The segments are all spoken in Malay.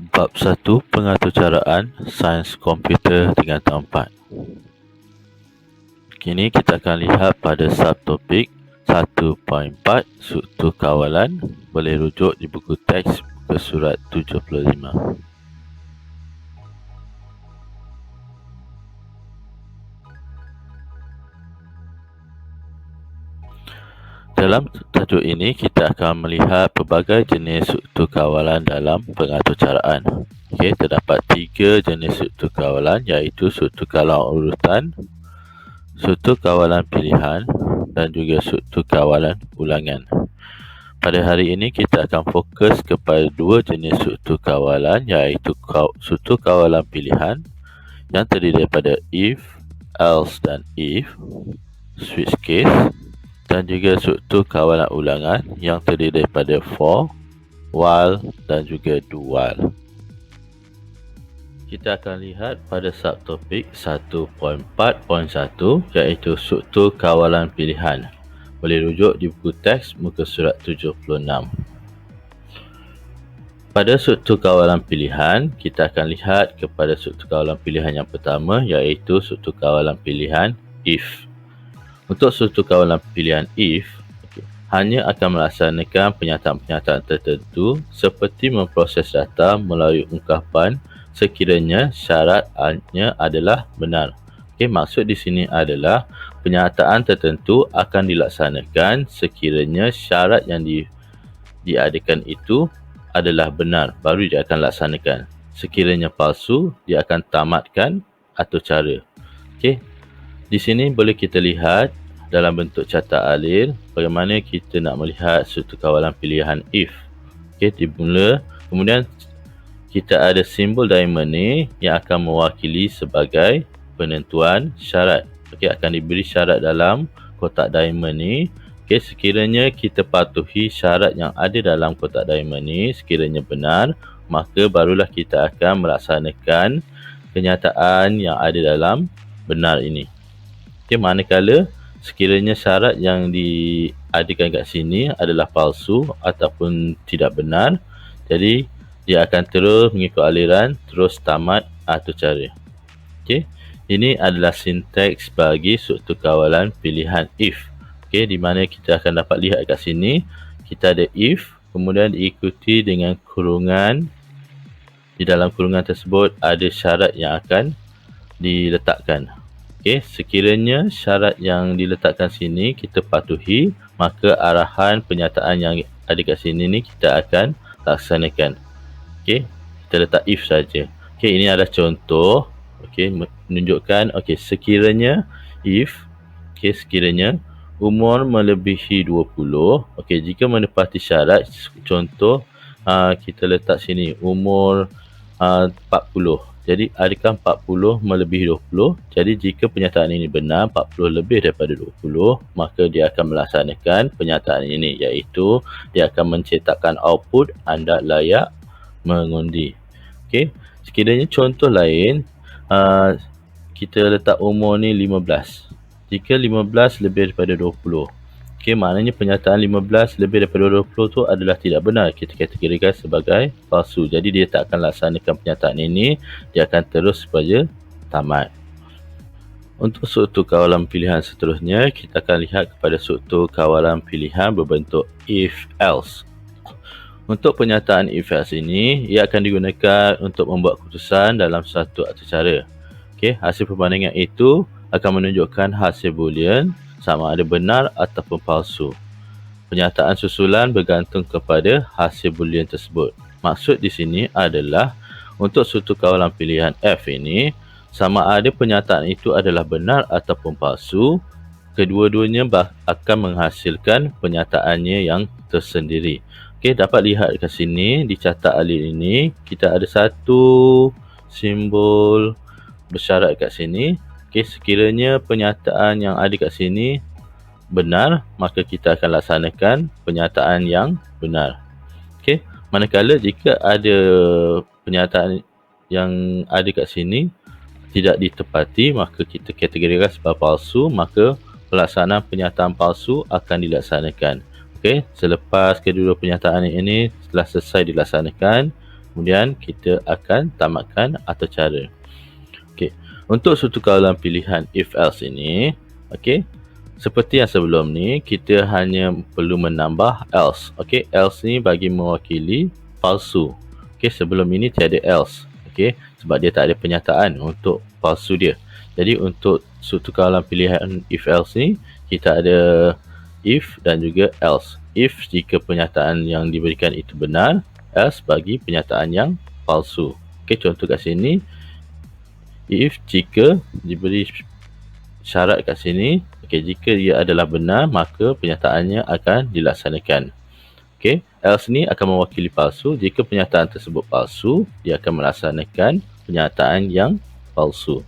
Bab 1 Pengaturcaraan Sains Komputer tingkatan 4. Kini kita akan lihat pada subtopik 1.4 struktur kawalan. Boleh rujuk di buku teks ke surat 75. Dalam tajuk ini, kita akan melihat pelbagai jenis struktur kawalan dalam pengaturcaraan. Terdapat 3 jenis struktur kawalan, iaitu struktur kawalan urutan, struktur kawalan pilihan dan juga struktur kawalan ulangan. Pada hari ini, kita akan fokus kepada 2 jenis struktur kawalan, iaitu struktur kawalan pilihan yang terdiri daripada if, else dan if, switch case, dan juga struktur kawalan ulangan yang terdiri daripada for, while dan juga do while. Kita akan lihat pada subtopik 1.4.1 iaitu struktur kawalan pilihan. Boleh rujuk di buku teks muka surat 76. Pada struktur kawalan pilihan, kita akan lihat kepada struktur kawalan pilihan yang pertama iaitu struktur kawalan pilihan if. Untuk struktur kawalan pilihan if, hanya akan melaksanakan penyataan-penyataan tertentu seperti memproses data melalui ungkapan sekiranya syaratnya adalah benar. Maksud di sini adalah penyataan tertentu akan dilaksanakan sekiranya syarat yang diadakan itu adalah benar, baru dia akan laksanakan. Sekiranya palsu, dia akan tamatkan atau cara. Di sini boleh kita lihat dalam bentuk carta alir bagaimana kita nak melihat struktur kawalan pilihan if. Dimula, kemudian kita ada simbol diamond ni yang akan mewakili sebagai penentuan syarat. Akan diberi syarat dalam kotak diamond ni. Sekiranya kita patuhi syarat yang ada dalam kotak diamond ni, sekiranya benar, maka barulah kita akan melaksanakan kenyataan yang ada dalam benar ini. Manakala sekiranya syarat yang diadakan kat sini adalah palsu ataupun tidak benar, jadi dia akan terus mengikut aliran, terus tamat atau cara. Ini adalah sinteks bagi struktur kawalan pilihan if. Di mana kita akan dapat lihat kat sini, kita ada if, kemudian diikuti dengan kurungan. Di dalam kurungan tersebut ada syarat yang akan diletakkan. Sekiranya syarat yang diletakkan sini kita patuhi, maka arahan penyataan yang ada kat sini ni kita akan laksanakan. Kita letak if saja. Ini adalah contoh. Menunjukkan sekiranya if, sekiranya umur melebihi 20, jika menepati syarat, contoh kita letak sini umur 40. Jadi adakah 40 melebihi 20? Jadi jika penyataan ini benar, 40 lebih daripada 20, maka dia akan melaksanakan penyataan ini, iaitu dia akan mencetakkan output anda layak mengundi. Sekiranya contoh lain, kita letak umur ni 15. Jika 15 lebih daripada 20, maknanya penyataan 15 lebih daripada 20 tu adalah tidak benar. Kita kategorikan sebagai palsu. Jadi dia tak akan laksanakan penyataan ini. Dia akan terus saja tamat. Untuk struktur kawalan pilihan seterusnya, kita akan lihat kepada struktur kawalan pilihan berbentuk if-else. Untuk penyataan if-else ini, ia akan digunakan untuk membuat keputusan dalam satu atau cara. Hasil perbandingan itu akan menunjukkan hasil boolean sama ada benar ataupun palsu. Penyataan susulan bergantung kepada hasil boolean tersebut. Maksud di sini adalah untuk struktur kawalan pilihan F ini, sama ada penyataan itu adalah benar ataupun palsu, kedua-duanya akan menghasilkan penyataannya yang tersendiri. Dapat lihat kat sini di carta alir ini, kita ada satu simbol bersyarat kat sini. Sekiranya penyataan yang ada kat sini benar, maka kita akan laksanakan penyataan yang benar. Manakala jika ada penyataan yang ada kat sini tidak ditepati, maka kita kategorikan sebagai palsu, maka pelaksanaan penyataan palsu akan dilaksanakan. Selepas kedua penyataan ini telah selesai dilaksanakan, Kemudian kita akan tamatkan atau cara. Okey. Untuk suatu kawalan pilihan if else ini, okey, seperti yang sebelum ni, kita hanya perlu menambah else. Okey, else ni bagi mewakili palsu. Okey, sebelum ini tiada else. Okey, sebab dia tak ada penyataan untuk palsu dia. Jadi untuk suatu kawalan pilihan if else ni, kita ada if dan juga else. If jika penyataan yang diberikan itu benar, else bagi penyataan yang palsu. Okey, contoh kat sini, if jika diberi syarat kat sini, okey, jika dia adalah benar, maka penyataannya akan dilaksanakan. Okey, else ni akan mewakili palsu. Jika penyataan tersebut palsu, dia akan melaksanakan penyataan yang palsu.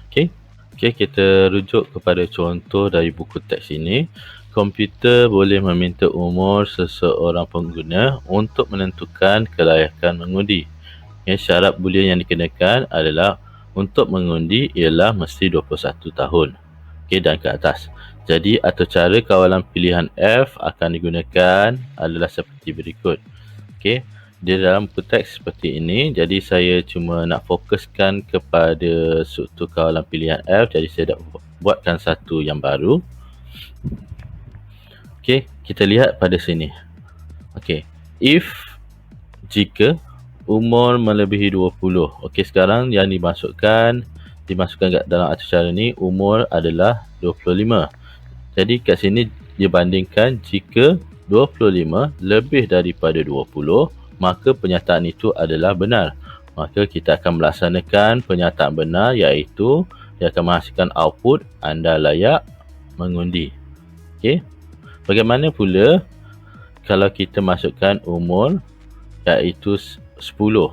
Okey. Okey, kita rujuk kepada contoh dari buku teks ini. Komputer boleh meminta umur seseorang pengguna untuk menentukan kelayakan mengundi. Syarat boolean yang dikenakan adalah untuk mengundi ialah mesti 21 tahun. Okey, dan ke atas. Jadi atau cara kawalan pilihan F akan digunakan adalah seperti berikut. Okey, di dalam buku teks seperti ini, jadi saya cuma nak fokuskan kepada struktur kawalan pilihan F, jadi saya dah buatkan satu yang baru. Okey, kita lihat pada sini. Okey, if jika umur melebihi 20. Okey, sekarang yang dimasukkan kat dalam atur cara ni, umur adalah 25. Jadi kat sini dia bandingkan jika 25 lebih daripada 20, maka penyataan itu adalah benar. Maka kita akan melaksanakan penyataan benar, iaitu dia akan menghasilkan output anda layak mengundi. Okey. Bagaimana pula kalau kita masukkan umur iaitu 10.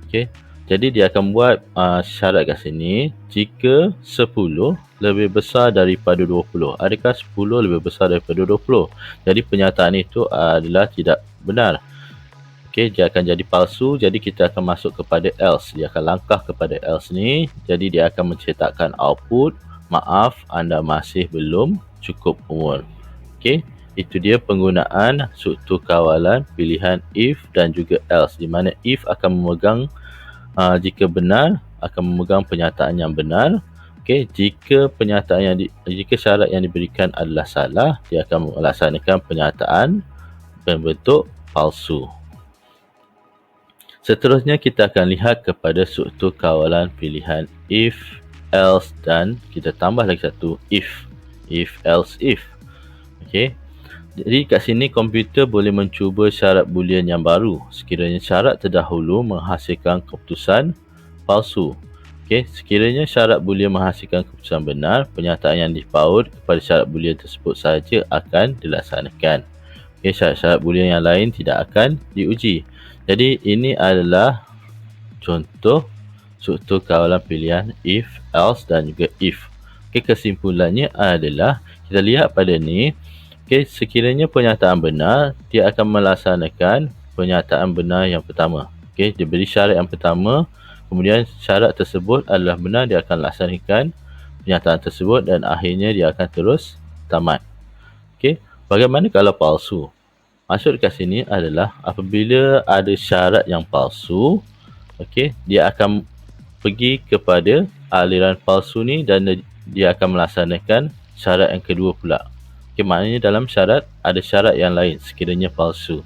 Okey. Jadi dia akan buat syarat kat sini, jika 10 lebih besar daripada 20. Adakah 10 lebih besar daripada 20? Jadi penyataan itu adalah tidak benar. Okey, dia akan jadi palsu. Jadi kita akan masuk kepada else. Dia akan langkah kepada else ni. Jadi dia akan mencetakkan output, maaf, anda masih belum cukup umur. Okey, itu dia penggunaan struktur kawalan pilihan if dan juga else, di mana if akan memegang jika benar, akan memegang penyataan yang benar. Okey, jika jika syarat yang diberikan adalah salah, dia akan melaksanakan penyataan berbentuk palsu. Seterusnya kita akan lihat kepada struktur kawalan pilihan if, else dan kita tambah lagi satu if. If, else, if. Okey. Jadi kat sini komputer boleh mencuba syarat boolean yang baru sekiranya syarat terdahulu menghasilkan keputusan palsu. Okey, sekiranya syarat boolean menghasilkan keputusan benar, penyataan yang dipaut kepada syarat boolean tersebut sahaja akan dilaksanakan. Okey, syarat-syarat boolean yang lain tidak akan diuji. Jadi ini adalah contoh struktur kawalan pilihan if, else dan juga if. Okey, kesimpulannya adalah kita lihat pada ni. Okey, sekiranya penyataan benar, dia akan melaksanakan penyataan benar yang pertama. Okey, dia beri syarat yang pertama, kemudian syarat tersebut adalah benar, dia akan laksanakan penyataan tersebut dan akhirnya dia akan terus tamat. Okey, bagaimana kalau palsu? Maksud kat sini adalah apabila ada syarat yang palsu, okey, dia akan pergi kepada aliran palsu ni dan dia akan melaksanakan syarat yang kedua pula. Okey, maknanya dalam syarat ada syarat yang lain sekiranya palsu.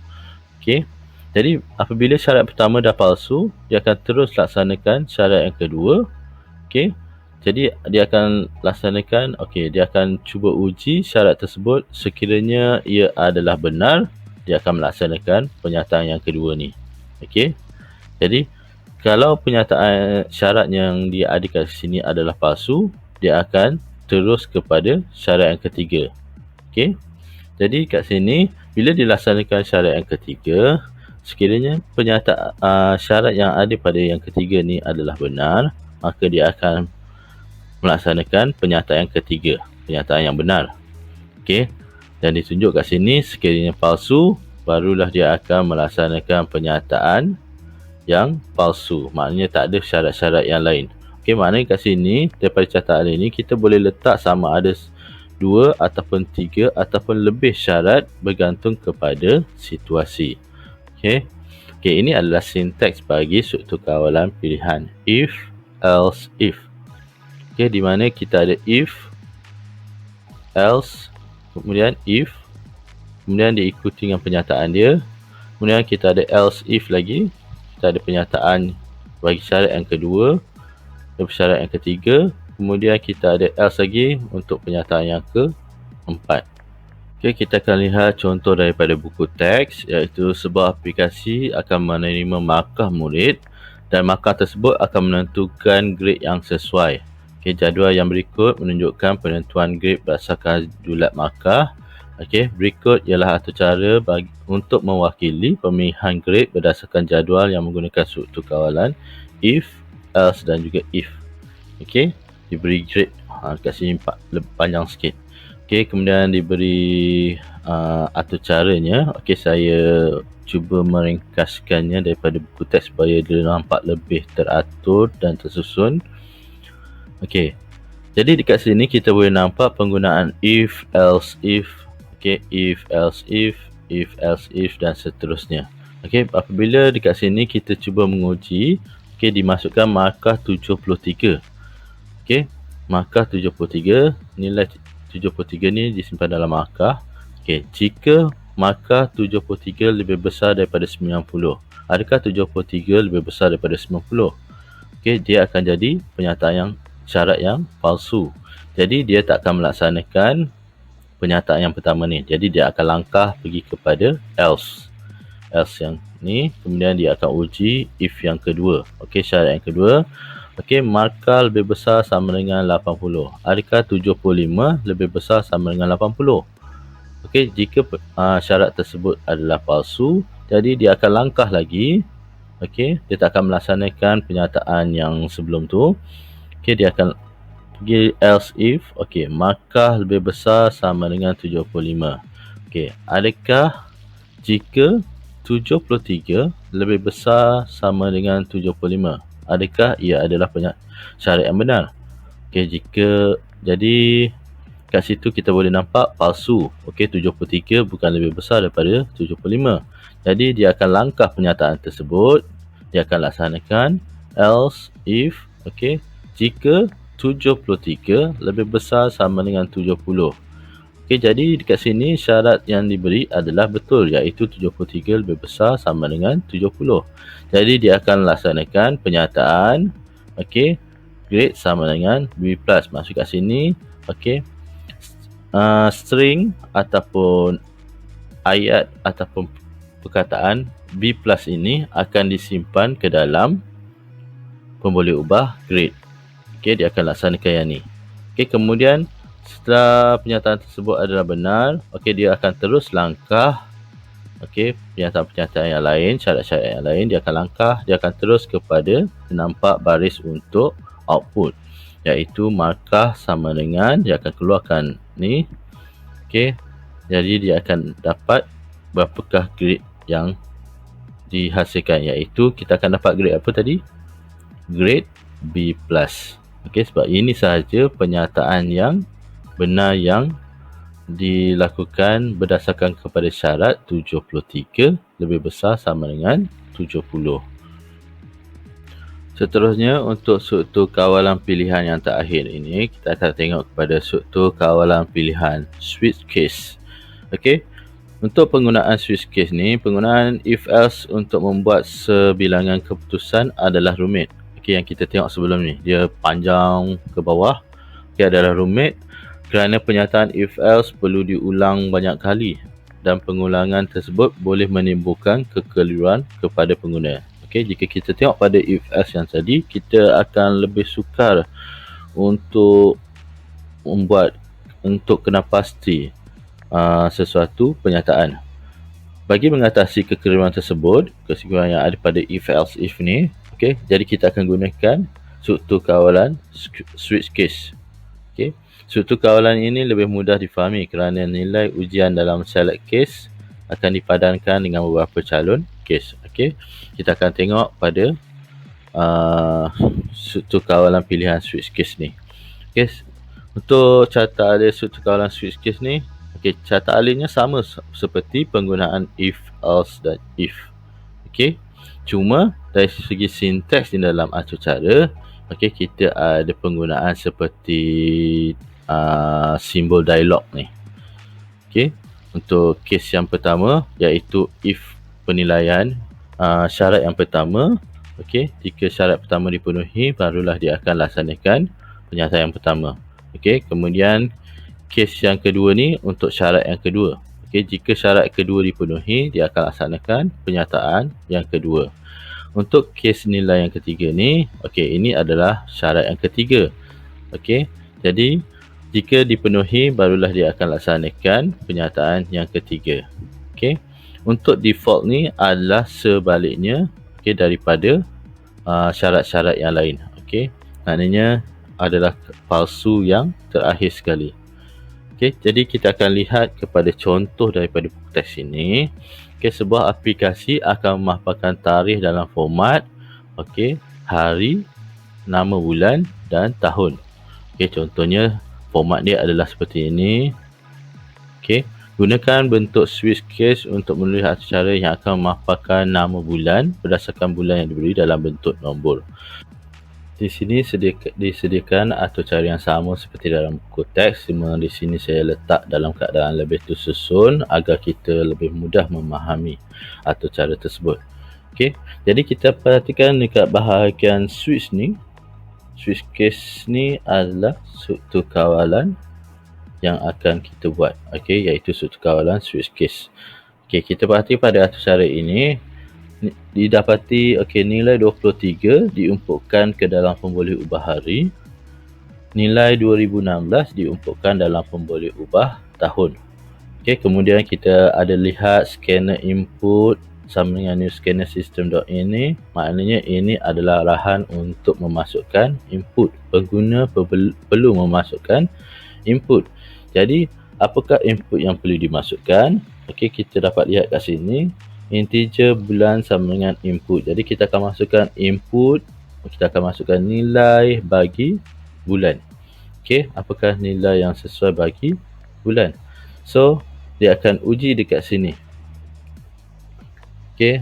Okey. Jadi apabila syarat pertama dah palsu, dia akan terus laksanakan syarat yang kedua. Okey. Jadi dia akan laksanakan, dia akan cuba uji syarat tersebut, sekiranya ia adalah benar, dia akan melaksanakan penyataan yang kedua ni. Okey. Jadi kalau penyataan syarat yang dia ada kat sini adalah palsu, dia akan terus kepada syarat yang ketiga. Okey. Jadi kat sini bila dilaksanakan syarat yang ketiga, sekiranya penyataan syarat yang ada pada yang ketiga ni adalah benar, maka dia akan melaksanakan penyataan yang ketiga, penyataan yang benar. Okey. Dan ditunjuk kat sini, sekiranya palsu, barulah dia akan melaksanakan penyataan yang palsu. Maknanya tak ada syarat-syarat yang lain. Okey, maknanya kat sini daripada catatan ini kita boleh letak sama ada 2 ataupun 3 ataupun lebih syarat bergantung kepada situasi. Okey. Okey, ini adalah sinteks bagi struktur kawalan pilihan if, else, if. Okey, di mana kita ada if, else, kemudian if, kemudian diikuti dengan pernyataan dia. Kemudian kita ada else if lagi. Kita ada pernyataan bagi syarat yang kedua dan syarat yang ketiga. Kemudian kita ada else lagi untuk pernyataan yang keempat. Okey, kita akan lihat contoh daripada buku teks, iaitu sebuah aplikasi akan menerima markah murid dan markah tersebut akan menentukan grade yang sesuai. Okey, jadual yang berikut menunjukkan penentuan grade berdasarkan julat markah. Okey, berikut ialah atur cara untuk mewakili pemilihan grade berdasarkan jadual yang menggunakan struktur kawalan if, else dan juga if. Okey, diberi grade dekat sini panjang sikit. Okey, kemudian diberi atur caranya. Okey, saya cuba meringkaskannya daripada buku teks supaya dia nampak lebih teratur dan tersusun. Okey, jadi dekat sini kita boleh nampak penggunaan if, else, if. Okey, if, else, if dan seterusnya. Okey, apabila dekat sini kita cuba menguji, okey, dimasukkan markah 73. Okey, markah 73, nilai 73 ni disimpan dalam markah. Okey, jika markah 73 lebih besar daripada 90, adakah 73 lebih besar daripada 90? Okey, dia akan jadi pernyataan syarat yang palsu. Jadi dia tak akan melaksanakan pernyataan yang pertama ni. Jadi dia akan langkah pergi kepada else. Else yang ni, kemudian dia akan uji if yang kedua. Okey, syarat yang kedua. Okey, markah lebih besar sama dengan 80. Adakah 75 lebih besar sama dengan 80? Okey, jika syarat tersebut adalah palsu, jadi dia akan langkah lagi. Okey, dia tak akan melaksanakan pernyataan yang sebelum tu. Okey, dia akan pergi else if. Okey, markah lebih besar sama dengan 75. Okey, adakah jika 73 lebih besar sama dengan 75? Adakah ia adalah syarat yang benar? Okey, jadi kat situ kita boleh nampak palsu. Okey, 73 bukan lebih besar daripada 75. Jadi dia akan langkah pernyataan tersebut, dia akan laksanakan else if. Okey, jika 73 lebih besar sama dengan 70. Okey, jadi dekat sini syarat yang diberi adalah betul, iaitu 73 lebih besar sama dengan 70. Jadi dia akan laksanakan pernyataan, okey, grade sama dengan B+. Masuk kat sini, okey, string ataupun ayat ataupun perkataan B+ ini akan disimpan ke dalam pemboleh ubah grade. Okey, dia akan laksanakan yang ni. Okey, kemudian setelah pernyataan tersebut adalah benar, okey, dia akan terus langkah. Okey, pernyataan-pernyataan yang lain, syarat-syarat yang lain, dia akan langkah, dia akan terus kepada nampak baris untuk output, iaitu markah sama dengan, dia akan keluarkan ni. Okey, jadi dia akan dapat berapakah grade yang dihasilkan, iaitu kita akan dapat grade apa tadi? Grade B+. Okey, sebab ini sahaja pernyataan yang benar yang dilakukan berdasarkan kepada syarat 73 lebih besar sama dengan 70. Seterusnya, untuk struktur kawalan pilihan yang terakhir ini, kita akan tengok kepada struktur kawalan pilihan switch case. Okey, untuk penggunaan switch case ni, penggunaan if else untuk membuat sebilangan keputusan adalah rumit. Okey, yang kita tengok sebelum ni, dia panjang ke bawah. Okey, adalah rumit kerana pernyataan if else perlu diulang banyak kali dan pengulangan tersebut boleh menimbulkan kekeliruan kepada pengguna. Okey, jika kita tengok pada if else yang tadi, kita akan lebih sukar untuk kena pasti sesuatu pernyataan. Bagi mengatasi kekeliruan tersebut, kekeliruan yang ada pada if else if ni, okey, jadi kita akan gunakan struktur kawalan switch case. Okey, struktur kawalan ini lebih mudah difahami kerana nilai ujian dalam select case akan dipadankan dengan beberapa calon case. Okey, kita akan tengok pada struktur kawalan pilihan switch case ni. Okey, untuk carta alih struktur kawalan switch case ni, okey, carta alihnya sama seperti penggunaan if, else dan if. Okey, Cuma dari segi sinteks di dalam atur cara, okey, kita ada penggunaan seperti simbol dialog ni. Okey, untuk kes yang pertama iaitu if penilaian syarat yang pertama, okey, jika syarat pertama dipenuhi barulah dia akan laksanakan pernyataan yang pertama. Okey, kemudian kes yang kedua ni untuk syarat yang kedua. Okey, jika syarat kedua dipenuhi, dia akan laksanakan pernyataan yang kedua. Untuk kes nilai yang ketiga ni, okey, ini adalah syarat yang ketiga. Okey, jadi jika dipenuhi barulah dia akan laksanakan pernyataan yang ketiga. Okey, untuk default ni adalah sebaliknya, okey, daripada syarat-syarat yang lain. Okey, maknanya adalah palsu yang terakhir sekali. Okey, jadi kita akan lihat kepada contoh daripada buku teks ini. Okey, sebuah aplikasi akan memaparkan tarikh dalam format okey, hari, nama bulan dan tahun. Okey, contohnya format dia adalah seperti ini. Okey, gunakan bentuk switch case untuk menulis atur cara yang akan memaparkan nama bulan berdasarkan bulan yang diberi dalam bentuk nombor. Di sini disediakan atur cara yang sama seperti dalam buku teks, cuma di sini saya letak dalam keadaan lebih tersusun agar kita lebih mudah memahami atur cara tersebut. Okey, jadi kita perhatikan dekat bahagian switch ni. Switch case ni adalah struktur kawalan yang akan kita buat. Okey, iaitu struktur kawalan switch case. Okey, kita perhati pada atur cara ini. Didapati nilai 23 diinputkan ke dalam pemboleh ubah hari. Nilai 2016 diinputkan dalam pemboleh ubah tahun. Okey, kemudian kita ada lihat scanner input sama dengan new scanner system.in ni. Maknanya ini adalah arahan untuk memasukkan input. Pengguna perlu memasukkan input. Jadi, apakah input yang perlu dimasukkan? Okey, kita dapat lihat kat sini. Integer bulan sama dengan input. Jadi kita akan masukkan input, kita akan masukkan nilai bagi bulan. Okey, apakah nilai yang sesuai bagi bulan? So, dia akan uji dekat sini. Okey,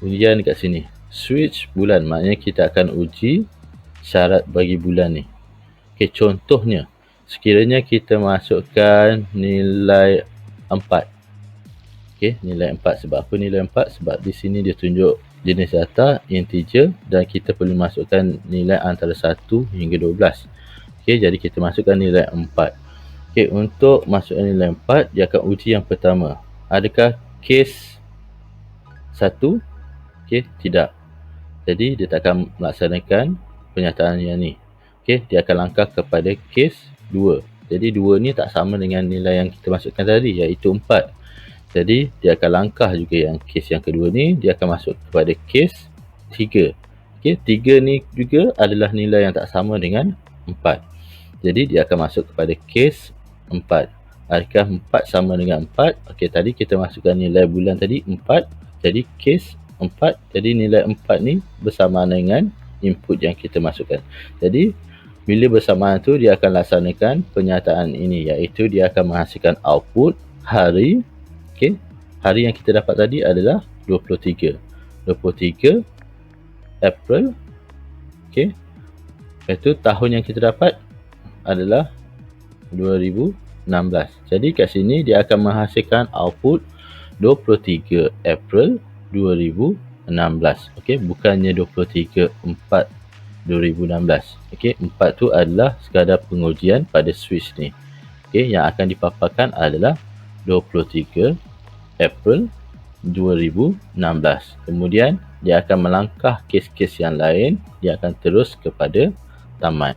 ujian dekat sini. Switch bulan, maknanya kita akan uji syarat bagi bulan ni. Okey, contohnya, sekiranya kita masukkan nilai 4. Okey, nilai 4. Sebab apa nilai 4? Sebab di sini dia tunjuk jenis data integer dan kita perlu masukkan nilai antara 1 hingga 12. Okey, jadi kita masukkan nilai 4. Okey, untuk masukkan nilai 4, dia akan uji yang pertama. Adakah case 1? Okey, tidak. Jadi dia tak akan melaksanakan pernyataan yang ni. Okey, dia akan langkah kepada case 2. Jadi 2 ni tak sama dengan nilai yang kita masukkan tadi, iaitu 4. Jadi, dia akan langkah juga yang kes yang kedua ni, dia akan masuk kepada kes 3. Okey, 3 ni juga adalah nilai yang tak sama dengan 4. Jadi, dia akan masuk kepada kes 4. Adakah 4 sama dengan 4? Okey, tadi kita masukkan nilai bulan tadi 4. Jadi, kes 4. Jadi, nilai 4 ni bersamaan dengan input yang kita masukkan. Jadi, bila bersamaan tu, dia akan laksanakan pernyataan ini, iaitu dia akan menghasilkan output hari. Okey, hari yang kita dapat tadi adalah 23 April. Okey, itu tahun yang kita dapat adalah 2016. Jadi kat sini dia akan menghasilkan output 23 April 2016. Okey, bukannya 23/4 2016. Okey, 4 tu adalah sekadar pengujian pada switch ni. Okey, yang akan dipaparkan adalah 23 April 2016. Kemudian dia akan melangkah kes-kes yang lain, dia akan terus kepada tamat.